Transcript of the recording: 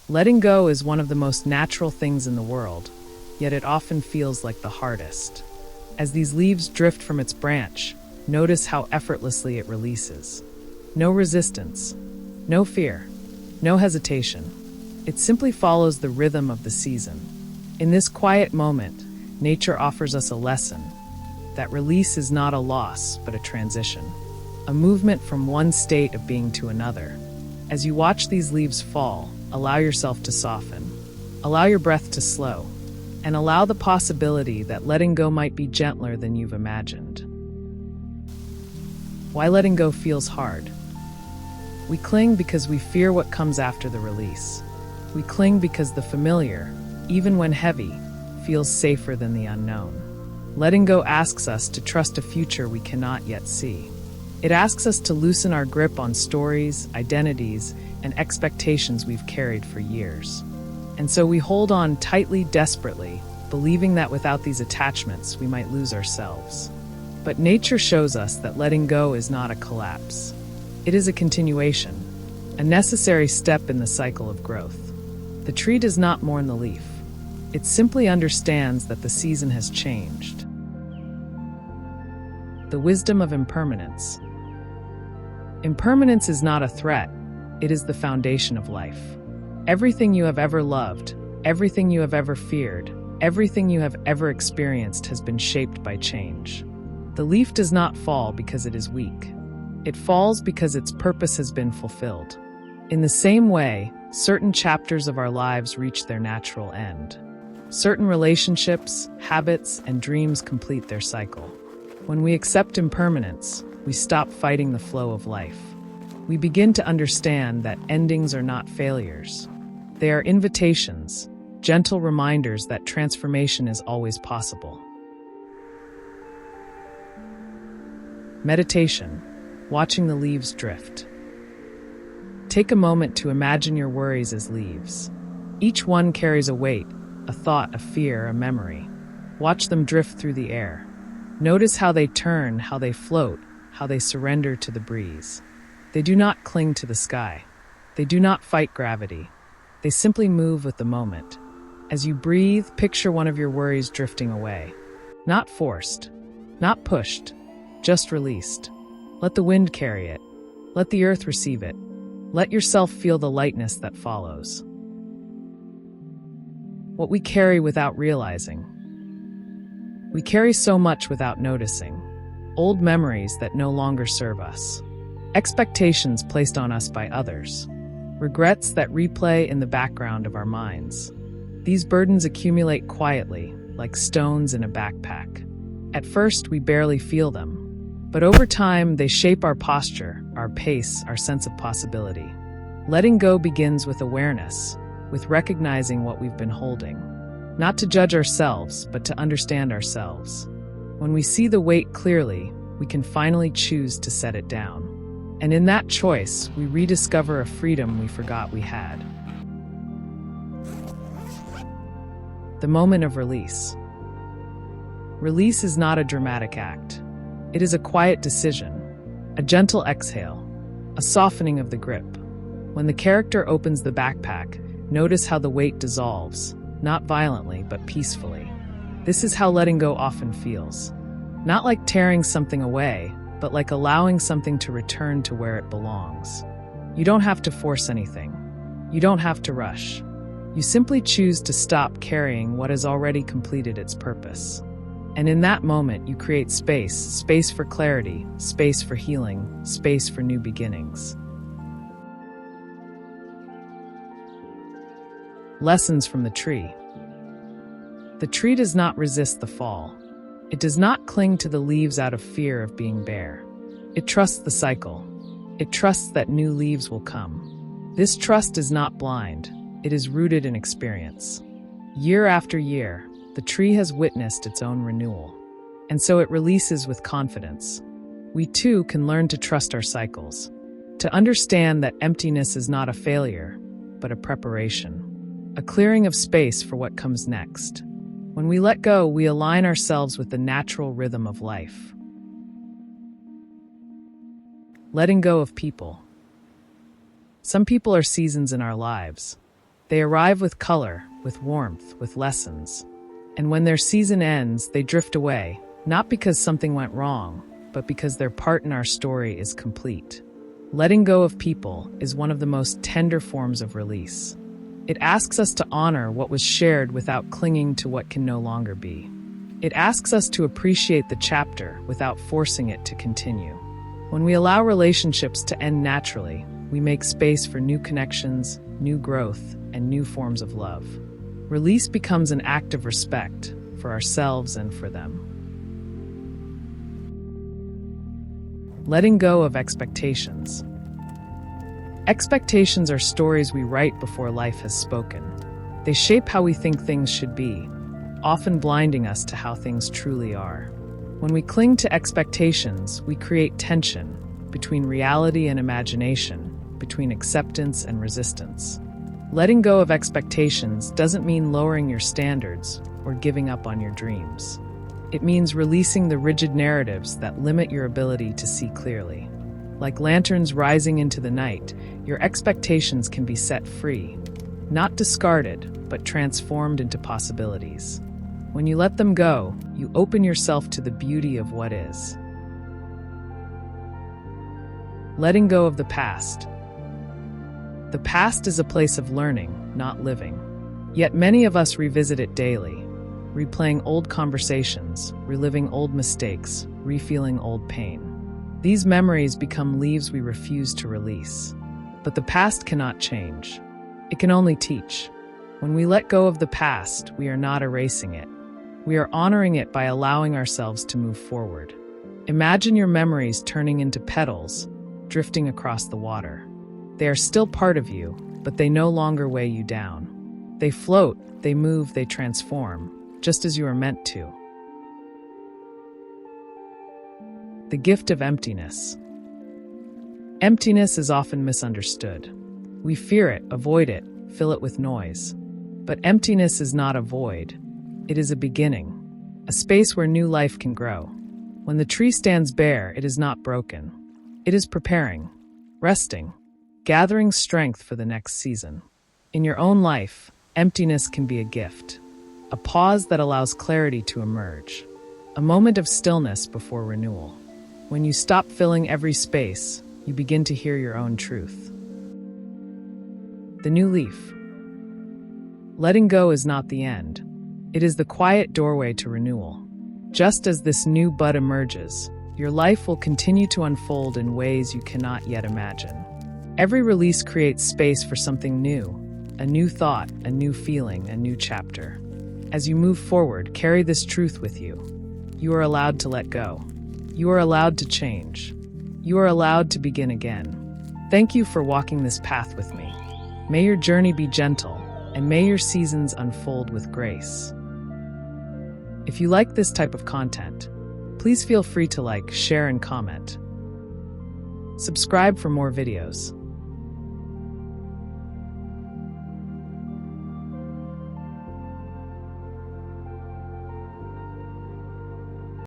Letting go is one of the most natural things in the world, yet it often feels like the hardest. As these leaves drift from its branch, notice how effortlessly it releases. No resistance, no fear, no hesitation. It simply follows the rhythm of the season. In this quiet moment, nature offers us a lesson that release is not a loss, but a transition, a movement from one state of being to another. As you watch these leaves fall, allow yourself to soften, allow your breath to slow, and allow the possibility that letting go might be gentler than you've imagined. Why letting go feels hard? We cling because we fear what comes after the release. We cling because the familiar, even when heavy, feels safer than the unknown. Letting go asks us to trust a future we cannot yet see. It asks us to loosen our grip on stories, identities, and expectations we've carried for years. And so we hold on tightly, desperately, believing that without these attachments, we might lose ourselves. But nature shows us that letting go is not a collapse. It is a continuation, a necessary step in the cycle of growth. The tree does not mourn the leaf. It simply understands that the season has changed. The wisdom of impermanence. Impermanence is not a threat, it is the foundation of life. Everything you have ever loved, everything you have ever feared, everything you have ever experienced has been shaped by change. The leaf does not fall because it is weak. It falls because its purpose has been fulfilled. In the same way, certain chapters of our lives reach their natural end. Certain relationships, habits, and dreams complete their cycle. When we accept impermanence, we stop fighting the flow of life. We begin to understand that endings are not failures. They are invitations, gentle reminders that transformation is always possible. Meditation, watching the leaves drift. Take a moment to imagine your worries as leaves. Each one carries a weight, a thought, a fear, a memory. Watch them drift through the air. Notice how they turn, how they float, how they surrender to the breeze. They do not cling to the sky. They do not fight gravity. They simply move with the moment. As you breathe, picture one of your worries drifting away. Not forced, not pushed, just released. Let the wind carry it. Let the earth receive it. Let yourself feel the lightness that follows. What we carry without realizing. We carry so much without noticing. Old memories that no longer serve us. Expectations placed on us by others. Regrets that replay in the background of our minds. These burdens accumulate quietly, like stones in a backpack. At first, we barely feel them. But over time, they shape our posture, our pace, our sense of possibility. Letting go begins with awareness, with recognizing what we've been holding. Not to judge ourselves, but to understand ourselves. When we see the weight clearly, we can finally choose to set it down. And in that choice, we rediscover a freedom we forgot we had. The moment of release. Release is not a dramatic act. It is a quiet decision, a gentle exhale, a softening of the grip. When the character opens the backpack, notice how the weight dissolves, not violently, but peacefully. This is how letting go often feels. Not like tearing something away, but like allowing something to return to where it belongs. You don't have to force anything. You don't have to rush. You simply choose to stop carrying what has already completed its purpose. And in that moment, you create space for clarity, space for healing, space for new beginnings. Lessons from the tree. The tree does not resist the fall. It does not cling to the leaves out of fear of being bare. It trusts the cycle. It trusts that new leaves will come. This trust is not blind. It is rooted in experience. Year after year, the tree has witnessed its own renewal. And so it releases with confidence. We too can learn to trust our cycles, to understand that emptiness is not a failure, but a preparation. A clearing of space for what comes next. When we let go, we align ourselves with the natural rhythm of life. Letting go of people. Some people are seasons in our lives. They arrive with color, with warmth, with lessons. And when their season ends, they drift away, not because something went wrong, but because their part in our story is complete. Letting go of people is one of the most tender forms of release. It asks us to honor what was shared without clinging to what can no longer be. It asks us to appreciate the chapter without forcing it to continue. When we allow relationships to end naturally, we make space for new connections, new growth, and new forms of love. Release becomes an act of respect for ourselves and for them. Letting go of expectations. Expectations are stories we write before life has spoken. They shape how we think things should be, often blinding us to how things truly are. When we cling to expectations, we create tension between reality and imagination, between acceptance and resistance. Letting go of expectations doesn't mean lowering your standards or giving up on your dreams. It means releasing the rigid narratives that limit your ability to see clearly. Like lanterns rising into the night, your expectations can be set free, not discarded, but transformed into possibilities. When you let them go, you open yourself to the beauty of what is. Letting go of the past. The past is a place of learning, not living. Yet many of us revisit it daily, replaying old conversations, reliving old mistakes, refeeling old pain. These memories become leaves we refuse to release. But the past cannot change. It can only teach. When we let go of the past, we are not erasing it. We are honoring it by allowing ourselves to move forward. Imagine your memories turning into petals, drifting across the water. They are still part of you, but they no longer weigh you down. They float, they move, they transform, just as you are meant to. The gift of emptiness. Emptiness is often misunderstood. We fear it, avoid it, fill it with noise. But emptiness is not a void. It is a beginning, a space where new life can grow. When the tree stands bare, it is not broken. It is preparing, resting, gathering strength for the next season. In your own life, emptiness can be a gift, a pause that allows clarity to emerge, a moment of stillness before renewal. When you stop filling every space, you begin to hear your own truth. The new leaf. Letting go is not the end. It is the quiet doorway to renewal. Just as this new bud emerges, your life will continue to unfold in ways you cannot yet imagine. Every release creates space for something new, a new thought, a new feeling, a new chapter. As you move forward, carry this truth with you. You are allowed to let go. You are allowed to change. You are allowed to begin again. Thank you for walking this path with me. May your journey be gentle, and may your seasons unfold with grace. If you like this type of content, please feel free to like, share, and comment. Subscribe for more videos.